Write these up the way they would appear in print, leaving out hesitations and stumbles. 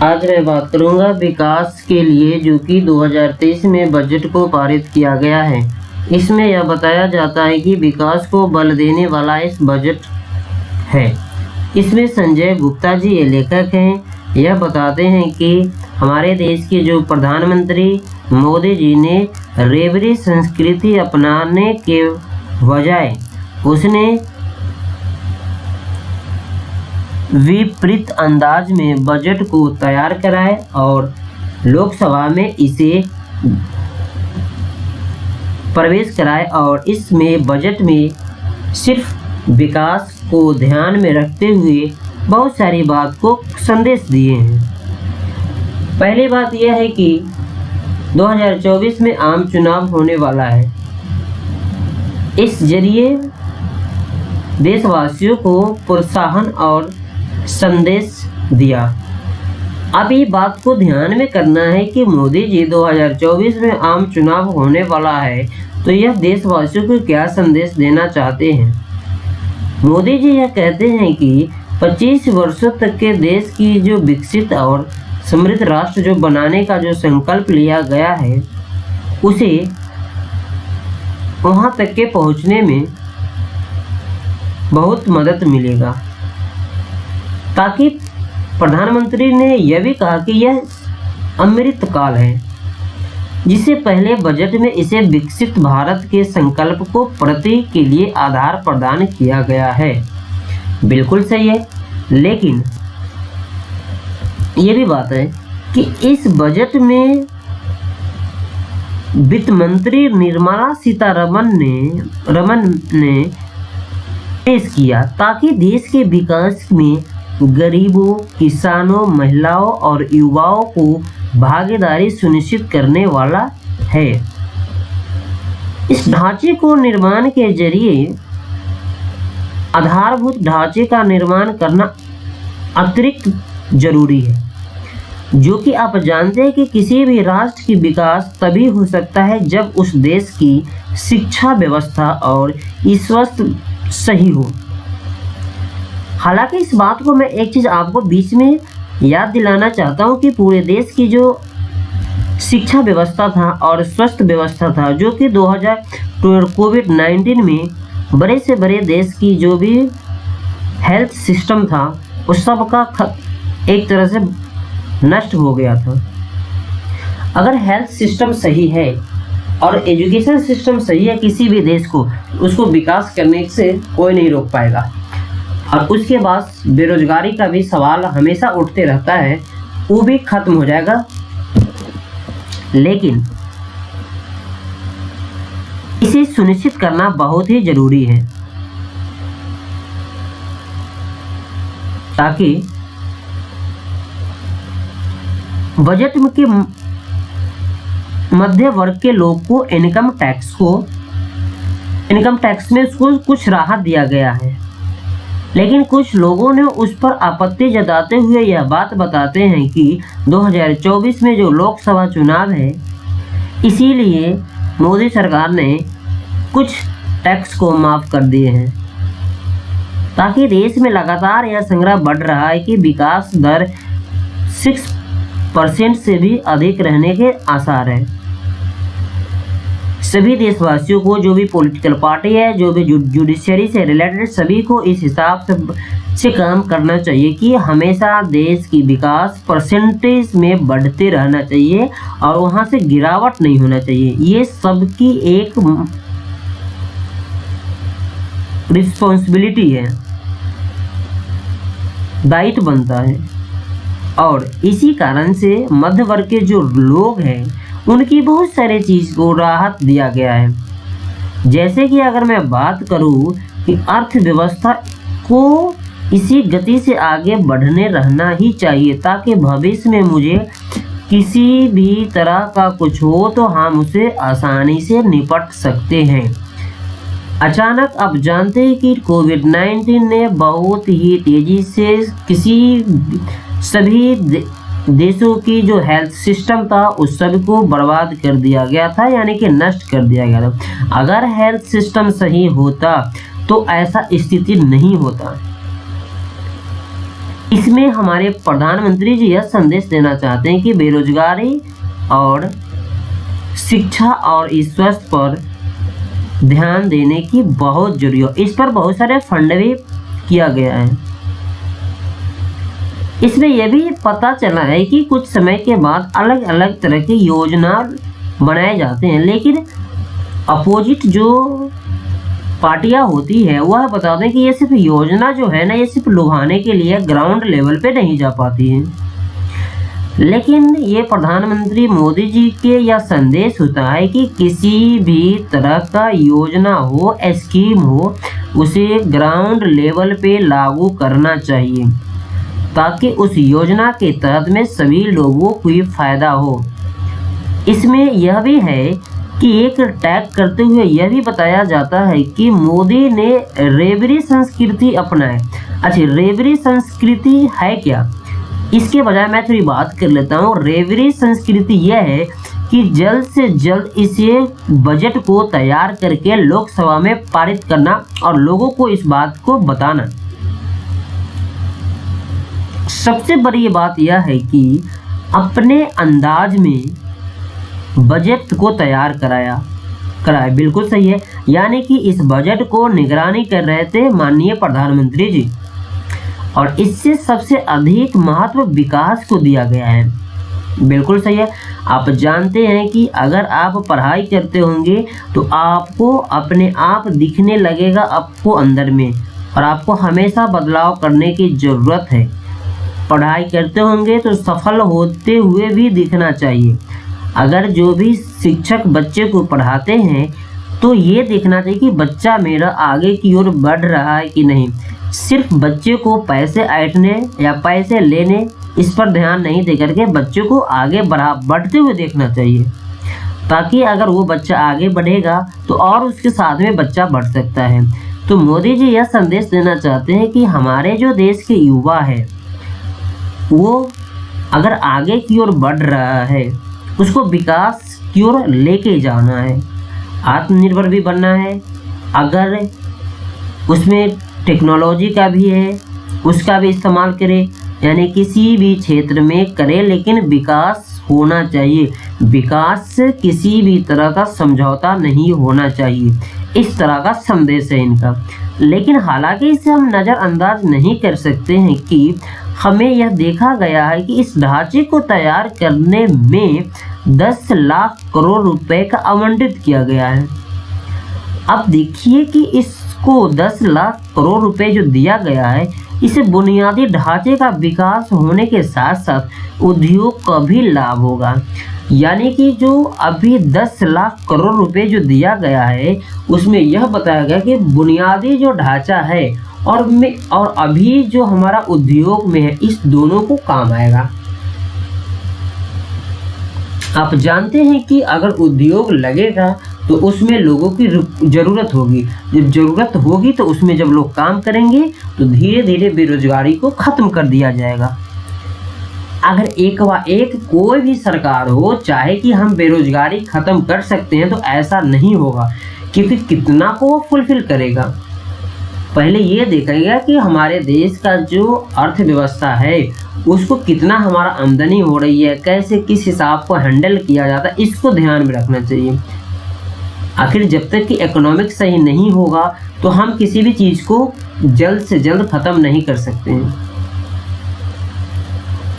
आज मैं बात करूंगा विकास के लिए जो कि 2023 में बजट को पारित किया गया है। इसमें यह बताया जाता है कि विकास को बल देने वाला इस बजट है। इसमें संजय गुप्ता जी ये लेखक हैं। यह बताते हैं कि हमारे देश के जो प्रधानमंत्री मोदी जी ने रेवड़ी संस्कृति अपनाने के बजाय उसने विपरीत अंदाज में बजट को तैयार कराए और लोकसभा में इसे प्रवेश कराए और इसमें बजट में सिर्फ विकास को ध्यान में रखते हुए बहुत सारी बात को संदेश दिए हैं। पहली बात यह है कि 2024 में आम चुनाव होने वाला है। इस जरिए देशवासियों को प्रोत्साहन और संदेश दिया। अब ये बात को ध्यान में करना है कि मोदी जी 2024 में आम चुनाव होने वाला है, तो यह देशवासियों को क्या संदेश देना चाहते हैं। मोदी जी यह कहते हैं कि 25 वर्षों तक के देश की जो विकसित और समृद्ध राष्ट्र जो बनाने का जो संकल्प लिया गया है, उसे वहाँ तक के पहुँचने में बहुत मदद मिलेगा। ताकि प्रधानमंत्री ने यह भी कहा कि यह अमृत काल है, जिससे पहले बजट में इसे विकसित भारत के संकल्प को प्रति के लिए आधार प्रदान किया गया है। बिल्कुल सही है, लेकिन ये भी बात है कि इस बजट में वित्त मंत्री निर्मला सीतारमण ने पेश किया ताकि देश के विकास में गरीबों, किसानों, महिलाओं और युवाओं को भागीदारी सुनिश्चित करने वाला है। इस ढांचे को निर्माण के जरिए आधारभूत ढांचे का निर्माण करना अतिरिक्त जरूरी है, जो कि आप जानते हैं कि किसी भी राष्ट्र की विकास तभी हो सकता है जब उस देश की शिक्षा व्यवस्था और स्वास्थ्य सही हो। हालांकि इस बात को मैं एक चीज़ आपको बीच में याद दिलाना चाहता हूँ कि पूरे देश की जो शिक्षा व्यवस्था था और स्वास्थ्य व्यवस्था था, जो कि कोविड-19 में बड़े से बड़े देश की जो भी हेल्थ सिस्टम था उस सब का एक तरह से नष्ट हो गया था। अगर हेल्थ सिस्टम सही है और एजुकेशन सिस्टम सही है किसी भी देश को, उसको विकास करने से कोई नहीं रोक पाएगा। और उसके बाद बेरोजगारी का भी सवाल हमेशा उठते रहता है, वो भी खत्म हो जाएगा। लेकिन इसे सुनिश्चित करना बहुत ही जरूरी है ताकि बजट के मध्य वर्ग के लोग को इनकम टैक्स में उसको कुछ राहत दिया गया है। लेकिन कुछ लोगों ने उस पर आपत्ति जताते हुए यह बात बताते हैं कि 2024 में जो लोकसभा चुनाव है, इसीलिए मोदी सरकार ने कुछ टैक्स को माफ़ कर दिए हैं ताकि देश में लगातार यह संग्रह बढ़ रहा है कि विकास दर 6% से भी अधिक रहने के आसार हैं। सभी देशवासियों को, जो भी पॉलिटिकल पार्टी है, जो भी जुडिशरी से रिलेटेड, सभी को इस हिसाब से काम करना चाहिए कि हमेशा देश की विकास परसेंटेज में बढ़ते रहना चाहिए और वहाँ से गिरावट नहीं होना चाहिए। ये सबकी एक रिस्पॉन्सिबिलिटी है, दायित्व बनता है। और इसी कारण से मध्य वर्ग के जो लोग हैं उनकी बहुत सारे चीज़ को राहत दिया गया है। जैसे कि अगर मैं बात करूं कि अर्थव्यवस्था को इसी गति से आगे बढ़ने रहना ही चाहिए ताकि भविष्य में मुझे किसी भी तरह का कुछ हो तो हम उसे आसानी से निपट सकते हैं। अचानक आप जानते हैं कि कोविड-19 ने बहुत ही तेज़ी से सभी देशों की जो हेल्थ सिस्टम था उस सब को बर्बाद कर दिया गया था, यानी कि नष्ट कर दिया गया था। अगर हेल्थ सिस्टम सही होता तो ऐसा स्थिति नहीं होता। इसमें हमारे प्रधानमंत्री जी यह संदेश देना चाहते हैं कि बेरोजगारी और शिक्षा और स्वास्थ्य पर ध्यान देने की बहुत जरूरी है। इस पर बहुत सारे फंड भी किया गया है। इसमें यह भी पता चला है कि कुछ समय के बाद अलग अलग तरह की योजना बनाए जाते हैं, लेकिन अपोजिट जो पार्टियां होती है वह बताते हैं कि ये सिर्फ योजना जो है ना, ये सिर्फ लुभाने के लिए ग्राउंड लेवल पे नहीं जा पाती है। लेकिन ये प्रधानमंत्री मोदी जी के यह संदेश होता है कि किसी भी तरह का योजना हो, स्कीम हो, उसे ग्राउंड लेवल पे लागू करना चाहिए ताकि उस योजना के तहत में सभी लोगों को ही फायदा हो। इसमें यह भी है कि एक टैग करते हुए यह भी बताया जाता है कि मोदी ने रेवड़ी संस्कृति अपनाए। अच्छा, रेवड़ी संस्कृति है क्या? इसके बजाय मैं थोड़ी बात कर लेता हूँ। रेवड़ी संस्कृति यह है कि जल्द से जल्द इसे बजट को तैयार करके लोकसभा में पारित करना और लोगों को इस बात को बताना। सबसे बड़ी बात यह है कि अपने अंदाज में बजट को तैयार कराया। बिल्कुल सही है, यानी कि इस बजट को निगरानी कर रहे थे माननीय प्रधानमंत्री जी, और इससे सबसे अधिक महत्व विकास को दिया गया है। बिल्कुल सही है। आप जानते हैं कि अगर आप पढ़ाई करते होंगे तो आपको अपने आप दिखने लगेगा आपको अंदर में, और आपको हमेशा बदलाव करने की ज़रूरत है। पढ़ाई करते होंगे तो सफल होते हुए भी दिखना चाहिए। अगर जो भी शिक्षक बच्चे को पढ़ाते हैं तो ये देखना चाहिए कि बच्चा मेरा आगे की ओर बढ़ रहा है कि नहीं। सिर्फ बच्चे को पैसे ऐंठने या पैसे लेने इस पर ध्यान नहीं दे करके बच्चे को आगे बढ़ते हुए देखना चाहिए, ताकि अगर वो बच्चा आगे बढ़ेगा तो और उसके साथ में बच्चा बढ़ सकता है। तो मोदी जी यह संदेश देना चाहते हैं कि हमारे जो देश के युवा है वो अगर आगे की ओर बढ़ रहा है, उसको विकास की ओर लेके जाना है, आत्मनिर्भर भी बनना है। अगर उसमें टेक्नोलॉजी का भी है उसका भी इस्तेमाल करें, यानी किसी भी क्षेत्र में करें, लेकिन विकास होना चाहिए। विकास से किसी भी तरह का समझौता नहीं होना चाहिए, इस तरह का संदेश है इनका। लेकिन हालांकि इसे हम नज़रअंदाज नहीं कर सकते हैं कि हमें यह देखा गया है कि इस ढांचे को तैयार करने में 10 लाख करोड़ रुपए का आवंटित किया गया है। अब देखिए कि इसको 10 लाख करोड़ रुपए जो दिया गया है, इसे बुनियादी ढांचे का विकास होने के साथ साथ उद्योग का भी लाभ होगा। यानी कि जो अभी 10 लाख करोड़ रुपए जो दिया गया है उसमें यह बताया गया कि बुनियादी जो ढांचा है और अभी जो हमारा उद्योग में है, इस दोनों को काम आएगा। आप जानते हैं कि अगर उद्योग लगेगा तो उसमें लोगों की ज़रूरत होगी। जब ज़रूरत होगी तो उसमें जब लोग काम करेंगे तो धीरे धीरे बेरोजगारी को ख़त्म कर दिया जाएगा। अगर एक कोई भी सरकार हो चाहे कि हम बेरोजगारी ख़त्म कर सकते हैं, तो ऐसा नहीं होगा, क्योंकि कितना को वो फुलफिल करेगा। पहले ये देखेगा कि हमारे देश का जो अर्थव्यवस्था है उसको कितना हमारा आमदनी हो रही है, कैसे किस हिसाब को हैंडल किया जाता है, इसको ध्यान में रखना चाहिए। आखिर जब तक कि इकोनॉमिक सही नहीं होगा तो हम किसी भी चीज़ को जल्द से जल्द ख़त्म नहीं कर सकते हैं।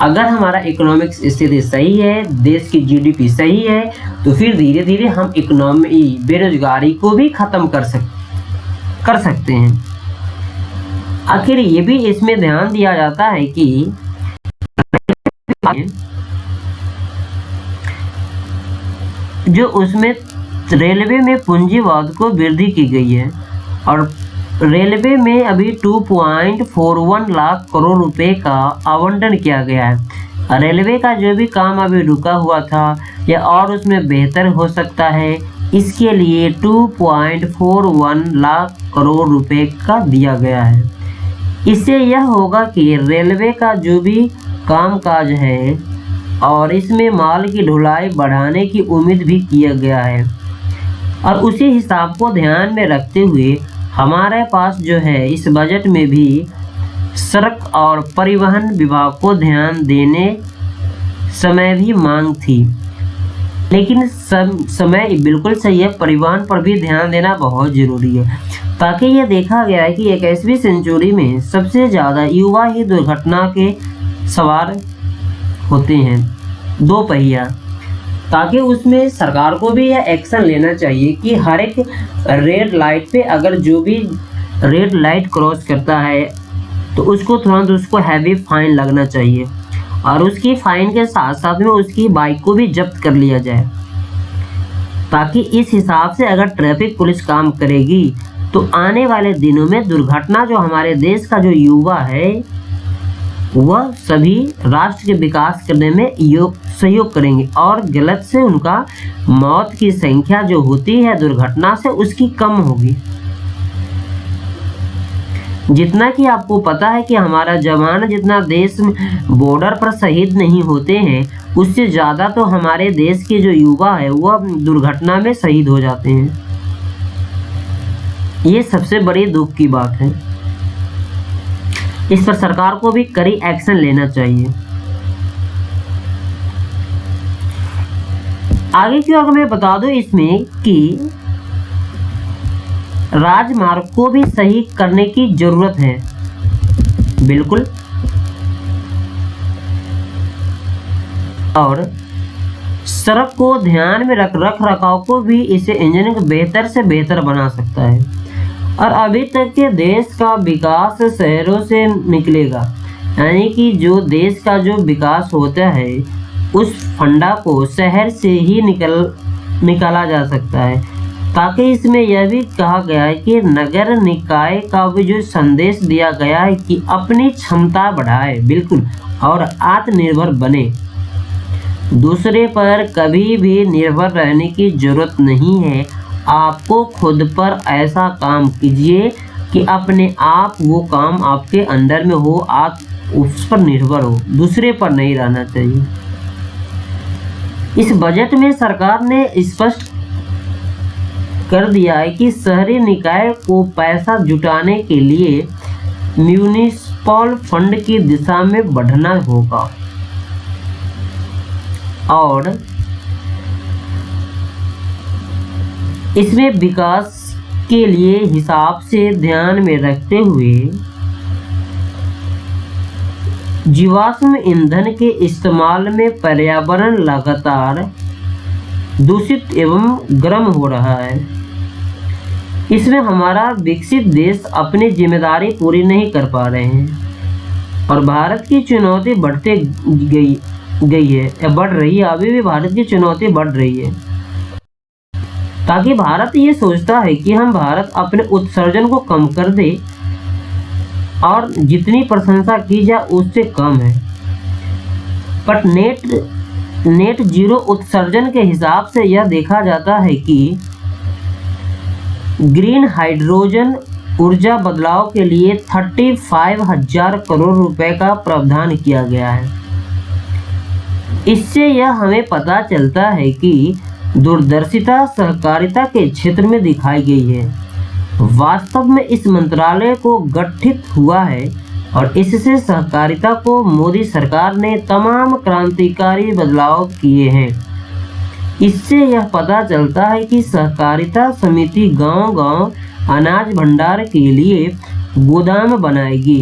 अगर हमारा इकोनॉमिक स्थिति सही है, देश की जीडीपी सही है, तो फिर धीरे धीरे हम बेरोजगारी को भी ख़त्म कर सकते हैं। आखिर ये भी इसमें ध्यान दिया जाता है कि जो उसमें रेलवे में पूंजीवाद को वृद्धि की गई है, और रेलवे में अभी 2.41 लाख करोड़ रुपए का आवंटन किया गया है। रेलवे का जो भी काम अभी रुका हुआ था या और उसमें बेहतर हो सकता है, इसके लिए 2.41 लाख करोड़ रुपए का दिया गया है। इससे यह होगा कि रेलवे का जो भी कामकाज है और इसमें माल की ढुलाई बढ़ाने की उम्मीद भी किया गया है, और उसी हिसाब को ध्यान में रखते हुए हमारे पास जो है इस बजट में भी सड़क और परिवहन विभाग को ध्यान देने समय भी मांग थी। लेकिन समय बिल्कुल सही है, परिवहन पर भी ध्यान देना बहुत ज़रूरी है, ताकि ये देखा गया है कि 21वीं सेंचुरी में सबसे ज़्यादा युवा ही दुर्घटना के सवार होते हैं, दो पहिया। ताकि उसमें सरकार को भी यह एक्शन लेना चाहिए कि हर एक रेड लाइट पे अगर जो भी रेड लाइट क्रॉस करता है तो उसको तुरंत उसको हैवी फाइन लगना चाहिए, और उसकी फाइन के साथ साथ में उसकी बाइक को भी जब्त कर लिया जाए। ताकि इस हिसाब से अगर ट्रैफिक पुलिस काम करेगी तो आने वाले दिनों में दुर्घटना जो हमारे देश का जो युवा है वह सभी राष्ट्र के विकास करने में सहयोग करेंगे, और गलत से उनका मौत की संख्या जो होती है दुर्घटना से उसकी कम होगी। जितना कि आपको पता है कि हमारा जवान जितना देश में बॉर्डर पर शहीद नहीं होते हैं, उससे ज़्यादा तो हमारे देश के जो युवा है वह दुर्घटना में शहीद हो जाते हैं। ये सबसे बड़ी दुख की बात है। इस पर सरकार को भी कड़ी एक्शन लेना चाहिए। आगे की ओर मैं बता दूं इसमें कि राजमार्ग को भी सही करने की जरूरत है। बिल्कुल। और सड़क को ध्यान में रख रखाव को भी इसे इंजन को बेहतर से बेहतर बना सकता है। और अभी तक के देश का विकास शहरों से निकलेगा, यानी कि जो देश का जो विकास होता है उस फंडा को शहर से ही निकाला जा सकता है। ताकि इसमें यह भी कहा गया है कि नगर निकाय का भी जो संदेश दिया गया है कि अपनी क्षमता बढ़ाए, बिल्कुल, और आत्मनिर्भर बने। दूसरे पर कभी भी निर्भर रहने की जरूरत नहीं है। आपको खुद पर ऐसा काम कीजिए कि अपने आप वो काम आपके अंदर में हो, आप उस पर निर्भर हो, दूसरे पर नहीं रहना चाहिए। इस बजट में सरकार ने स्पष्ट कर दिया है कि शहरी निकाय को पैसा जुटाने के लिए म्यूनिसिपल फंड की दिशा में बढ़ना होगा, और इसमें विकास के लिए हिसाब से ध्यान में रखते हुए जीवाश्म ईंधन के इस्तेमाल में पर्यावरण लगातार दूषित एवं गर्म हो रहा है। इसमें हमारा विकसित देश अपनी जिम्मेदारी पूरी नहीं कर पा रहे हैं, और भारत की चुनौती बढ़ रही है। अभी भी भारत की चुनौती बढ़ रही है। ताकि भारत ये सोचता है कि हम भारत अपने उत्सर्जन को कम कर दे, और जितनी प्रशंसा की जाए उससे कम है। बट नेट जीरो उत्सर्जन के हिसाब से यह देखा जाता है कि ग्रीन हाइड्रोजन ऊर्जा बदलाव के लिए 35,000 करोड़ रुपए का प्रावधान किया गया है। इससे यह हमें पता चलता है कि दूरदर्शिता सहकारिता के क्षेत्र में दिखाई गई है। वास्तव में इस मंत्रालय को गठित हुआ है, और इससे सहकारिता को मोदी सरकार ने तमाम क्रांतिकारी बदलाव किए हैं। इससे यह पता चलता है कि सहकारिता समिति गांव-गांव अनाज भंडार के लिए गोदाम बनाएगी।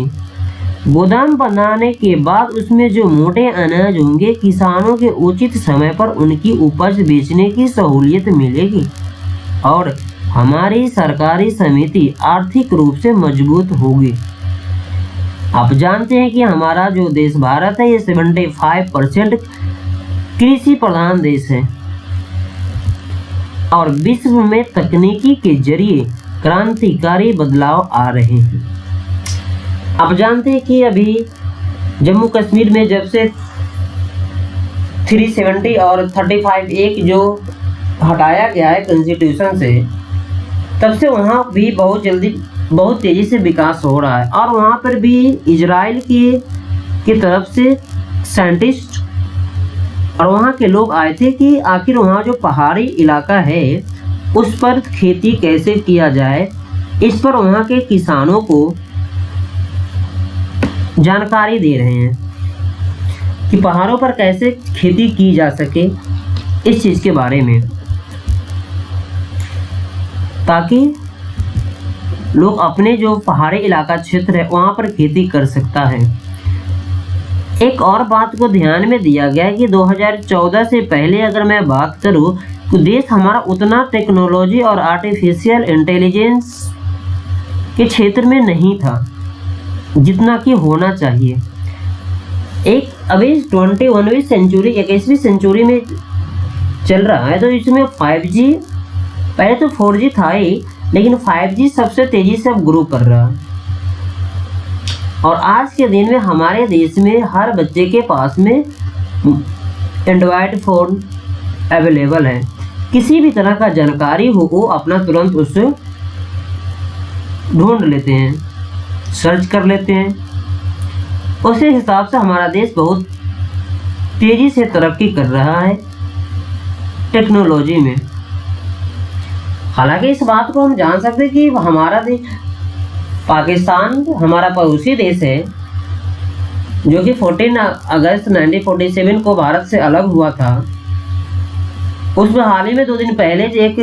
गोदाम बनाने के बाद उसमें जो मोटे अनाज होंगे, किसानों के उचित समय पर उनकी उपज बेचने की सहूलियत मिलेगी, और हमारी सरकारी समिति आर्थिक रूप से मजबूत होगी। आप जानते हैं कि हमारा जो देश भारत है ये 75% कृषि प्रधान देश है, और विश्व में तकनीकी के जरिए क्रांतिकारी बदलाव आ रहे हैं। आप जानते हैं कि अभी जम्मू कश्मीर में जब से 370 और 35 एक जो हटाया गया है कॉन्स्टिट्यूशन से, तब से वहाँ भी बहुत तेज़ी से विकास हो रहा है। और वहाँ पर भी इजराइल की तरफ से साइंटिस्ट और वहाँ के लोग आए थे कि आखिर वहाँ जो पहाड़ी इलाका है उस पर खेती कैसे किया जाए। इस पर वहाँ के किसानों को जानकारी दे रहे हैं कि पहाड़ों पर कैसे खेती की जा सके, इस चीज़ के बारे में, ताकि लोग अपने जो पहाड़ी इलाका क्षेत्र है वहाँ पर खेती कर सकता है। एक और बात को ध्यान में दिया गया है कि 2014 से पहले अगर मैं बात करूँ तो देश हमारा उतना टेक्नोलॉजी और आर्टिफिशियल इंटेलिजेंस के क्षेत्र में नहीं था जितना कि होना चाहिए। अभी 21वीं सेंचुरी 21वीं सेंचुरी में चल रहा है, तो इसमें 5G, पहले तो 4G था ही, लेकिन 5G सबसे तेज़ी से अब ग्रो कर रहा है। और आज के दिन में हमारे देश में हर बच्चे के पास में एंड्रॉयड फ़ोन अवेलेबल है। किसी भी तरह का जानकारी हो वो अपना तुरंत उससे ढूंढ लेते हैं, सर्च कर लेते हैं। उसी हिसाब से हमारा देश बहुत तेज़ी से तरक्की कर रहा है टेक्नोलॉजी में। हालांकि इस बात को हम जान सकते हैं कि हमारा देश, पाकिस्तान हमारा पड़ोसी देश है, जो कि 14 अगस्त 1947 को भारत से अलग हुआ था। उसमें हाल ही में 2 दिन पहले एक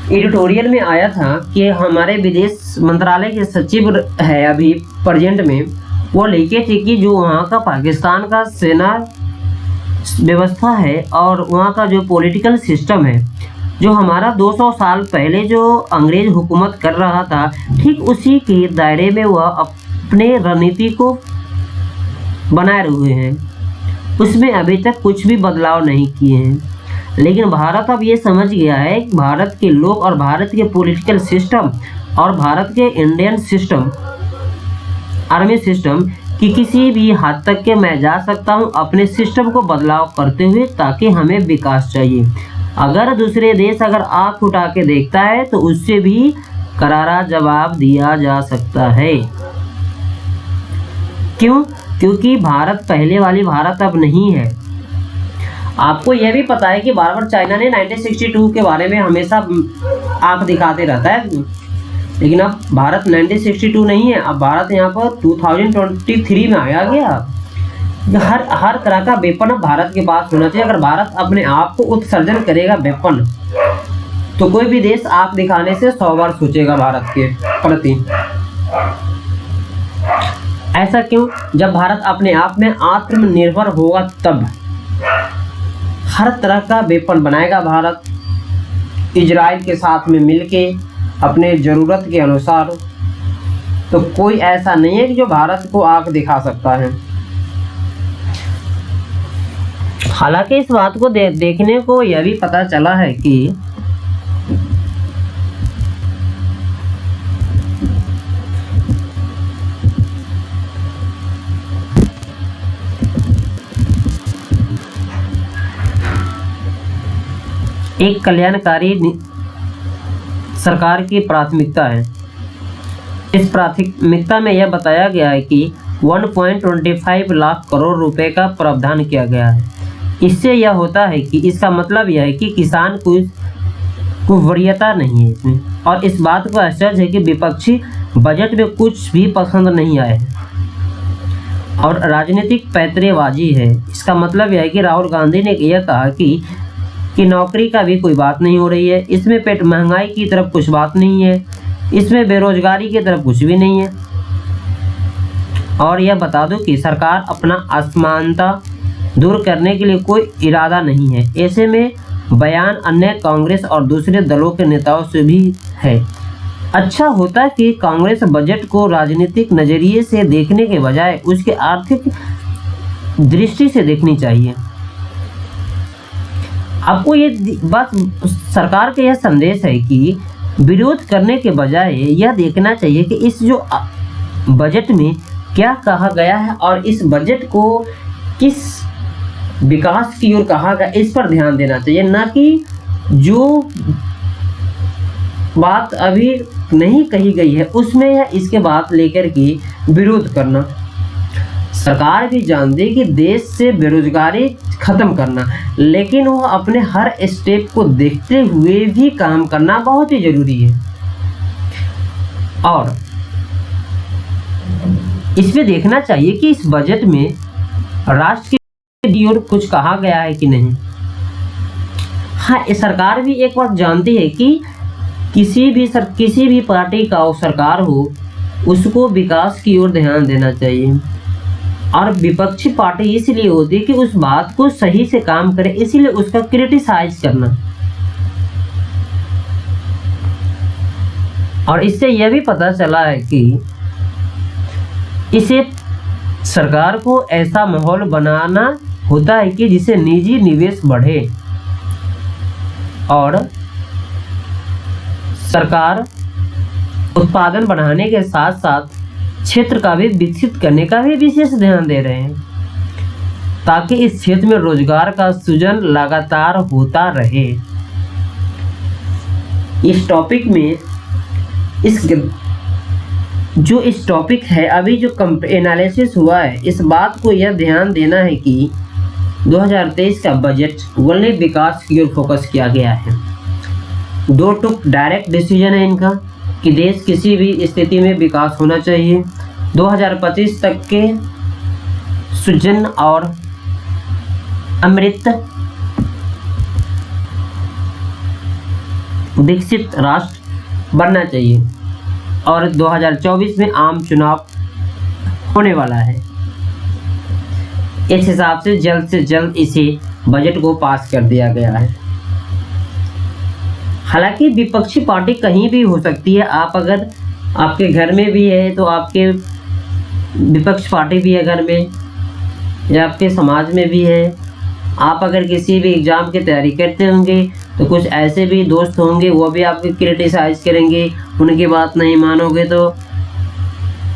एडिटोरियल में आया था कि हमारे विदेश मंत्रालय के सचिव है अभी प्रेजेंट में, वो लिखे थे कि जो वहाँ का पाकिस्तान का सेना व्यवस्था है और वहाँ का जो पॉलिटिकल सिस्टम है, जो हमारा 200 साल पहले जो अंग्रेज हुकूमत कर रहा था, ठीक उसी के दायरे में वह अपने रणनीति को बनाए हुए हैं। उसमें अभी तक कुछ भी बदलाव नहीं किए हैं। लेकिन भारत अब ये समझ गया है कि भारत के लोग और भारत के पॉलिटिकल सिस्टम और भारत के इंडियन सिस्टम, आर्मी सिस्टम कि किसी भी हद तक के मैं जा सकता हूँ अपने सिस्टम को बदलाव करते हुए, ताकि हमें विकास चाहिए। अगर दूसरे देश अगर आँख उठा के देखता है तो उससे भी करारा जवाब दिया जा सकता है। क्यों? क्योंकि भारत पहले वाली भारत अब नहीं है। आपको यह भी पता है कि बार बार चाइना ने 1962 के बारे में हमेशा आँख दिखाते रहता है, लेकिन अब भारत 1962 नहीं है। अब भारत यहाँ पर 2023 में आया गया। हर तरह का वेपन अब भारत के पास होना चाहिए। अगर भारत अपने आप को उत्सर्जन करेगा वेपन, तो कोई भी देश आँख दिखाने से 100 बार सोचेगा भारत के प्रति। ऐसा क्यों? जब भारत अपने आप में आत्मनिर्भर होगा तब हर तरह का वेपन बनाएगा भारत, इजराइल के साथ में मिलके अपने ज़रूरत के अनुसार। तो कोई ऐसा नहीं है कि जो भारत को आँख दिखा सकता है। हालांकि इस बात को देखने को यह भी पता चला है कि एक कल्याणकारी सरकार की प्राथमिकता है। इस प्राथमिकता में यह बताया गया है कि 1.25 लाख करोड़ रुपए का प्रावधान किया गया है। इससे यह होता है कि इसका मतलब यह है कि किसान को वरीयता नहीं है इसमें। और इस बात को आश्चर्य है कि विपक्षी बजट में कुछ भी पसंद नहीं आए और राजनीतिक पैंतरेबाजी है। इसका मतलब यह है कि राहुल गांधी ने यह कहा कि नौकरी का भी कोई बात नहीं हो रही है, इसमें पेट महंगाई की तरफ कुछ बात नहीं है, इसमें बेरोजगारी की तरफ कुछ भी नहीं है। और यह बता दो कि सरकार अपना असमानता दूर करने के लिए कोई इरादा नहीं है। ऐसे में बयान अन्य कांग्रेस और दूसरे दलों के नेताओं से भी है। अच्छा होता कि कांग्रेस बजट को राजनीतिक नज़रिए से देखने के बजाय उसके आर्थिक दृष्टि से देखनी चाहिए। आपको ये बस सरकार का यह संदेश है कि विरोध करने के बजाय यह देखना चाहिए कि इस जो बजट में क्या कहा गया है और इस बजट को किस विकास की ओर कहा गया, इस पर ध्यान देना चाहिए, ना कि जो बात अभी नहीं कही गई है उसमें या इसके बात लेकर के विरोध करना। सरकार भी जानती है कि देश से बेरोजगारी खत्म करना, लेकिन वह अपने हर स्टेप को देखते हुए भी काम करना बहुत ही जरूरी है। और इसमें देखना चाहिए कि इस बजट में राष्ट्र की ओर कुछ कहा गया है कि नहीं। हाँ, सरकार भी एक बात जानती है कि किसी भी पार्टी का सरकार हो, उसको विकास की ओर ध्यान देना चाहिए। और विपक्षी पार्टी इसलिए होती है कि उस बात को सही से काम करे, इसीलिए उसका क्रिटिसाइज करना। और इससे यह भी पता चला है कि इसे सरकार को ऐसा माहौल बनाना होता है कि जिससे निजी निवेश बढ़े और सरकार उत्पादन बढ़ाने के साथ साथ क्षेत्र का भी विकसित करने का भी विशेष ध्यान दे रहे हैं, ताकि इस क्षेत्र में रोजगार का सृजन लगातार होता रहे। इस टॉपिक में इस टॉपिक है, अभी जो एनालिसिस हुआ है, इस बात को यह ध्यान देना है कि 2023 का बजट ओनली विकास की ओर फोकस किया गया है। 2 टुक डायरेक्ट डिसीजन है इनका कि देश किसी भी स्थिति में विकास होना चाहिए। 2025 तक के सृजन और अमृत विकसित राष्ट्र बनना चाहिए और 2024 में आम चुनाव होने वाला है। इस हिसाब से जल्द इसे बजट को पास कर दिया गया है। हालांकि विपक्षी पार्टी कहीं भी हो सकती है, आप अगर आपके घर में भी है तो आपके विपक्ष पार्टी भी है घर में, या आपके समाज में भी है। आप अगर किसी भी एग्ज़ाम की तैयारी करते होंगे तो कुछ ऐसे भी दोस्त होंगे, वो भी आपको क्रिटिसाइज करेंगे, उनकी बात नहीं मानोगे। तो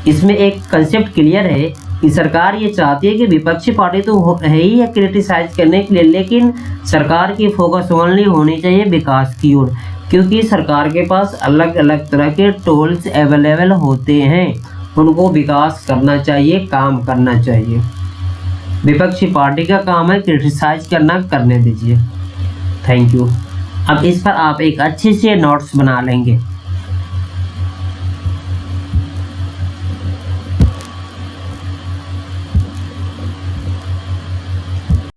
इसमें एक कंसेप्ट क्लियर है कि सरकार ये चाहती है कि विपक्षी पार्टी तो है ही है क्रिटिसाइज करने के लिए, लेकिन सरकार की फोकस ओनली होनी चाहिए विकास की ओर, क्योंकि सरकार के पास अलग अलग तरह के टूल्स अवेलेबल होते हैं, उनको विकास करना चाहिए, काम करना चाहिए। विपक्षी पार्टी का काम है क्रिटिसाइज करना, करने दीजिए। Thank you. अब इस पर आप एक अच्छे से नोट्स बना लेंगे।